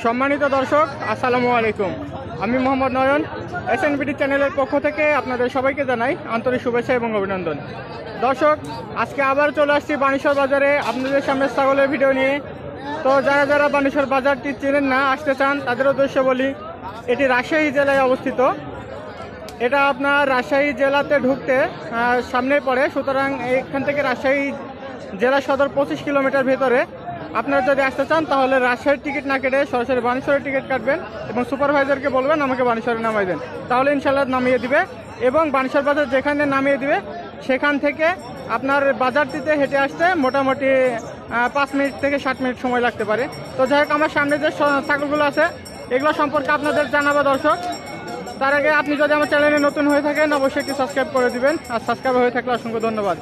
সম্মানিত দর্শক, আসসালামু আলাইকুম। আমি মোহাম্মদ নয়ন, এসএনবিডি চ্যানেলের পক্ষ থেকে আপনাদের সবাইকে জানাই আন্তরিক শুভেচ্ছা এবং অভিনন্দন। দর্শক, আজকে আবার চলে আসছি বানেশ্বর বাজারে আপনাদের সামনে ছাগলের ভিডিও নিয়ে। তো যারা যারা বানেশ্বর বাজারটি চেনেন না, আসতে চান, তাদের উদ্দেশ্যে বলি, এটি রাজশাহী জেলায় অবস্থিত। এটা আপনার রাজশাহী জেলাতে ঢুকতে সামনে পড়ে, সুতরাং এখান থেকে রাজশাহী জেলা সদর 25 কিলোমিটার ভেতরে। আপনারা যদি আসতে চান তাহলে রাজশাহীর টিকিট না কেটে সরাসরি বানেশ্বরের টিকিট কাটবেন এবং সুপারভাইজারকে বলবেন আমাকে বানেশ্বরে নামাই দেন, তাহলে ইনশাল্লাহ নামিয়ে দিবে। এবং বানেশ্বর বাজার যেখানে নামিয়ে দিবে সেখান থেকে আপনার বাজারটিতে হেঁটে আসতে মোটামুটি 5 মিনিট থেকে 60 মিনিট সময় লাগতে পারে। তো যাই হোক, আমার সামনে যে ছাগলগুলো আছে এগুলো সম্পর্কে আপনাদের জানাবো দর্শক। তার আগে আপনি যদি আমার চ্যানেলে নতুন হয়ে থাকেন অবশ্যই একটু সাবস্ক্রাইব করে দিবেন, আর সাবস্ক্রাইব হয়ে থাকলে অসংখ্য ধন্যবাদ।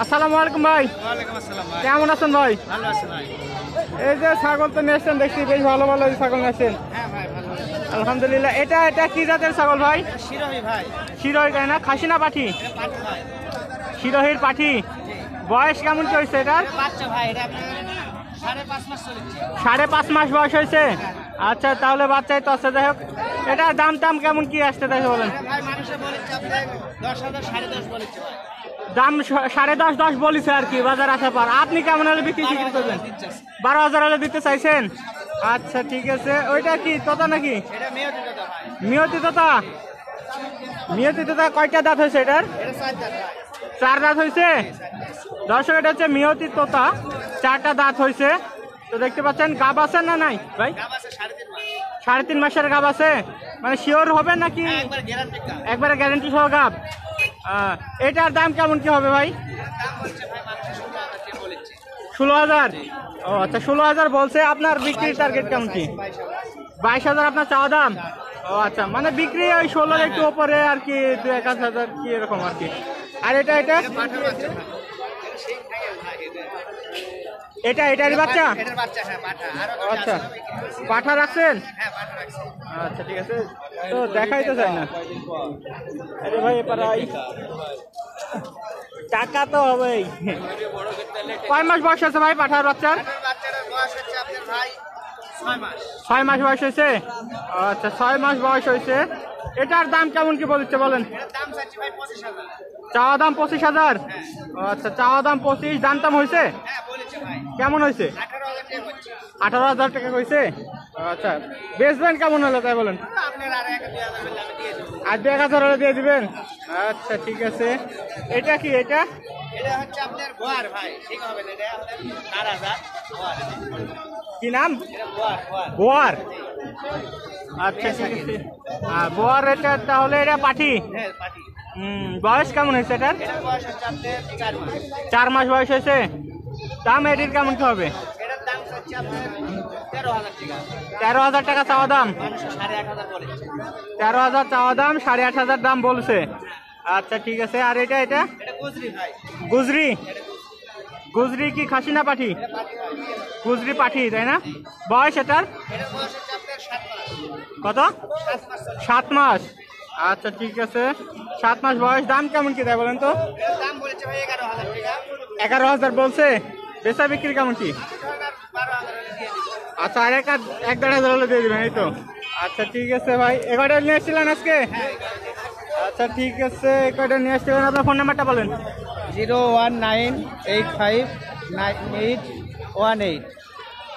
আসসালামু আলাইকুম ভাই। কেমন আছেন ভাই? এই যে ছাগল তো নিয়ে এসছেন, দেখছি বেশ ভালো ভালো ছাগল নিয়ে এসছেন। আলহামদুলিল্লাহ। এটা কি জাতের ছাগল ভাই? শিরোহী, তাই না? খাসি না পাঠি? শিরোহীর পাঠি। বয়স কেমন কি হয়েছে এটার? 5.5 মাস বয়স হয়েছে। আচ্ছা, তাহলে বাচ্চাই তো আছে। যাই হোক, এটার দাম টাম কেমন কি আসতে তাই বলেন? দাম 10.5 বলেছে আর কি, বাজার আসার পর। আপনি কেমন হলে বিক্রি করবেন? 12,000 হলে দিতে চাইছেন? আচ্ছা, ঠিক আছে। ওইটা কি তোতা নাকি? মিয়তি তোতা। মিয়তি তোতা কয়টা দাঁত হয়েছে এটার? 4 দাঁত হয়েছে। দর্শক, এটা হচ্ছে মিয়তি তোতা, 4টা দাঁত হয়েছে। তো দেখতে পাচ্ছেন, গাব আছে না নাই ভাই? 3.5 মাসের গাব আছে। মানে শিওর হবে নাকি? একবারে গ্যারান্টি সহ গাব। এটার দাম কেমন কি হবে ভাই? 16,000। ও আচ্ছা, 16,000 বলছে। আপনার বিক্রির টার্গেট কেমন কি? 22,000 আপনার চাওয়া দাম। ও আচ্ছা, মানে বিক্রি ওই 16 একটু ওপরে আর কি, 2-1,000 কি এরকম আর কি। আর এটারই বাচ্চা? আচ্ছা, পাঠা রাখছেন? আচ্ছা, ঠিক আছে। তো দেখাই তো চাই না। আরে ভাই, টাকা তো হবেই। কয় মাস বয়স আছে ভাই পাঠার বাচ্চার? 6 মাস বয়স হয়েছে। আচ্ছা, 6 মাস বয়স হয়েছে। এটার দাম কেমন কি বলছে বলেন? চাওয়া দাম 25,000। আচ্ছা, চাওয়া দাম 25, দাম টাম হয়েছে? কেমন হয়েছে? 18,000 টাকা হয়েছে। আচ্ছা, বেচবেন কেমন হলো তাই বলেন? আর 2-1,000 হলে দিয়ে দিবেন। আচ্ছা, ঠিক আছে। এটা কি? এটা কি নাম? বোয়ার। আচ্ছা, ঠিক আছে। বোয়ার এটা তাহলে এটা পাঠি। বয়স কেমন হয়েছে এটার? 4 মাস বয়স হয়েছে। দাম এটির কেমন কি হবে? 13,000 টাকা চাওয়া দাম। 13,000 চাওয়া দাম, 8,500 দাম বলছে। আচ্ছা, ঠিক আছে। আর এটা গুজরি। গুজরি কি খাসি না পাঠি? গুজরি পাঠি, তাই না? বয়স এটার কত? 7 মাস। আচ্ছা, ঠিক আছে। 7 মাস বয়স। দাম কেমন কি তাই বলেন তো? 11,000 বলছে। বেচা বিক্রি কেমন কি? আচ্ছা, আর 1-1,500 হলে দিয়ে দেবেন, এই তো? আচ্ছা, ঠিক আছে ভাই। এগারোটা নিয়ে এসেছিলেন আজকে? আচ্ছা, ঠিক আছে। এগারোটা নিয়ে এসেছিলেন। আপনার ফোন নাম্বারটা বলেন। 019859818।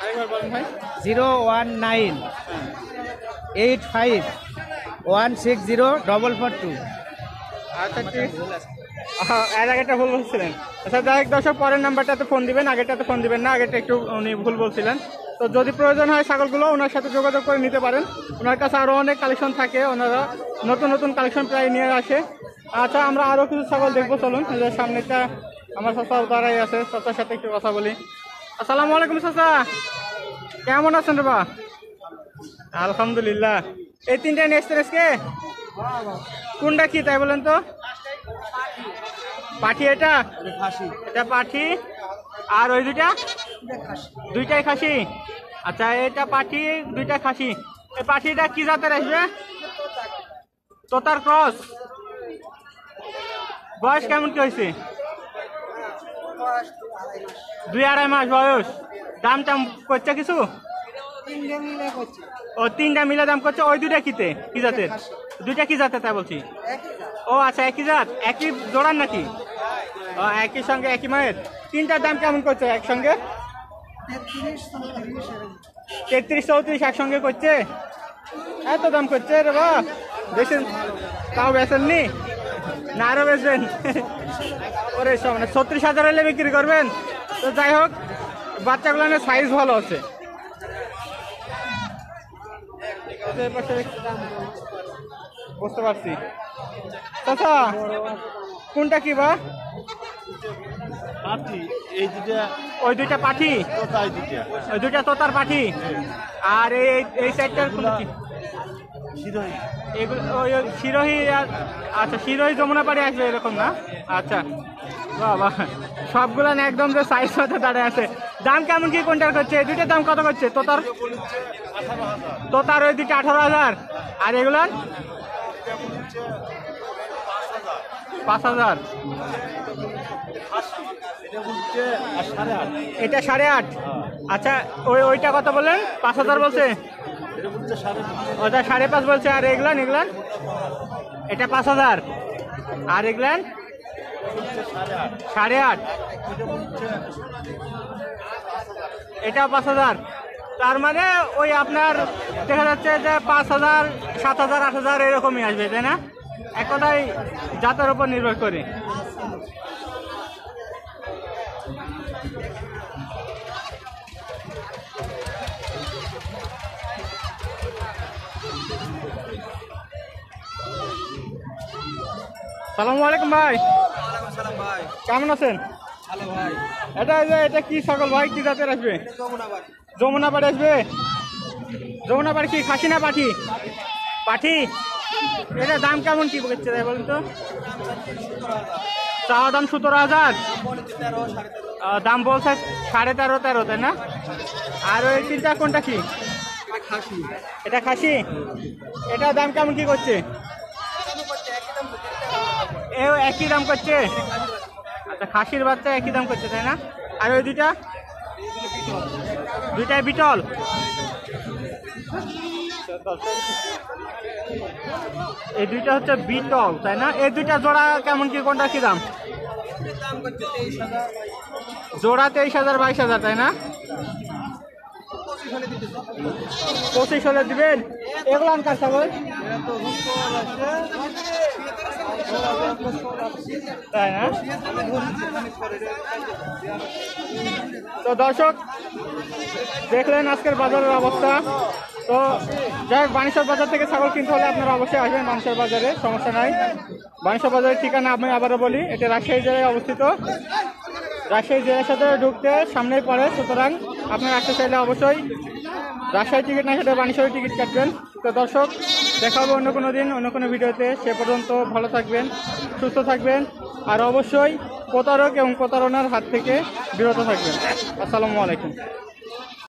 আরেকবার বলেন ভাই। 01985160442। আচ্ছা, ঠিক। এর আগেটা ভুল বলছিলেন। আচ্ছা, যাই হোক দর্শক, পরের নাম্বারটাতে ফোন দিবেন, আগেরটাতে ফোন দিবেন না। আগেরটা একটু উনি ভুল বলছিলেন। তো যদি প্রয়োজন হয় ছাগলগুলো ওনার সাথে যোগাযোগ করে নিতে পারেন। ওনার কাছে আরও অনেক কালেকশন থাকে, ওনারা নতুন নতুন কালেকশন প্রায় নিয়ে আসে। আচ্ছা, আমরা আরও কিছু ছাগল দেখবো, চলুন। সামনেটা আমার চাচা দাঁড়াই আছে, চাচার সাথে একটু কথা বলি। আসসালামু আলাইকুম চাচা, কেমন আছেন রে বা? আলহামদুলিল্লাহ। এই 3টা নিয়ে এসছেন আজকে? কোনটা কি তাই বলেন তো? পাঠি। এটা পাঠি। আর ওই দুইটাই খাসি। আচ্ছা, এটা পাঠি, 2টা খাসি। এই পাঠিটা কি জাতের আসবে? তোতার ক্রস। বয়স কেমন কি হয়েছে? 2-2.5 মাস বয়স। দাম টাম করছে কিছু? ও 3টা মিলে দাম করছে। ওই দুইটা কিতে কি জাতের? দুইটা কি জাতের তাই বলছি। ও আচ্ছা, একই জাত, একই জোড়ার নাকি? ও একই সঙ্গে একই মায়ের। 3টার দাম কেমন করছে একসঙ্গে? 33-34 একসঙ্গে করছে। এত দাম করছে রে বা, বেছেন তাও বেছেননি না আরো বেচবেন? ওরে সব মানে 36,000 হলে বিক্রি করবেন। তো যাই হোক, বাচ্চাগুলোর সাইজ ভালো আছে। বুঝতে পারছি। চাচা কোনটা কি বা? ওই দুইটা পাঠি, ওই দুইটা তোতার পাঠি। আর এই সাইডটার কোন কি? এগুলো ওই শিরোহী। আচ্ছা, শিরোহী যমুনা পাড়ি আসবে এরকম না? আচ্ছা বাবা, সবগুলো না একদম যে সাইজ মতো দাঁড়িয়ে আছে। দাম কেমন কি কোনটার করছে? এই দুইটার দাম কত করছে? তোতার ওই দুইটা 18,000। আর এগুলো 5,000। এটা 8.5। আচ্ছা, ওইটা কত বললেন? 5,000 বলছে। ওটা 5.5 বলছে। আর এগুলান এটা 5,000। আর এগুলান 8.5। এটা 5,000। তার মানে ওই আপনার দেখা যাচ্ছে যে 5,000, 7,000, 8,000 এরকমই আসবে, তাই না? এক কথায় জাতের উপর নির্ভর করে। সালামু আলাইকুম ভাই। কেমন আছেন? এটা কি ছাগল ভাই? কি জাতের আসবে? যমুনা পাড়ি আসবে। যমুনা পাড়ি কি খাসি না পাঠি? পাঠি। এটা দাম কেমন কি বলছে তাই বলুন তো? চাওয়া দাম 17,000। দাম বলছে 13.5 তাই না? আর ওই 3টা কোনটা কি? এটা খাসি। এটা দাম কেমন কি করছে? একই দাম করছে। আচ্ছা, খাসির বাচ্চা একই দাম করছে তাই না? আর ওই দুইটাই বিটল। এই দুইটা হচ্ছে বিটল তাই না? এই দুইটা জোড়া কেমন কি কোনটা কি দাম? জোড়া 23,000, 22,000 তাই না? 25 হলে দিবেন। এগুলো আনকার ছাগল তাই না? তো দর্শক দেখলেন আজকের বাজারের অবস্থা। তো যাই হোক, বানেশ্বর বাজার থেকে ছাগল কিনতে হলে আপনারা অবশ্যই আসবেন বানেশ্বর বাজারে, সমস্যা নাই। বানেশ্বর বাজারের ঠিকানা আমি আবারও বলি, এটা রাজশাহী জেলায় অবস্থিত। রাজশাহী জেলার সাথে ঢুকতে সামনেই পড়ে। সুতরাং আপনারা আসতে চাইলে অবশ্যই রাজশাহী টিকিট না কেটে বানেশ্বরী টিকিট কাটবেন। তো দর্শক, দেখা হবে অন্য কোনো দিন অন্য কোনো ভিডিওতে। সে পর্যন্ত ভালো থাকবেন, সুস্থ থাকবেন, আর অবশ্যই প্রতারক এবং প্রতারণার হাত থেকে বিরত থাকবেন। আসসালামু আলাইকুম।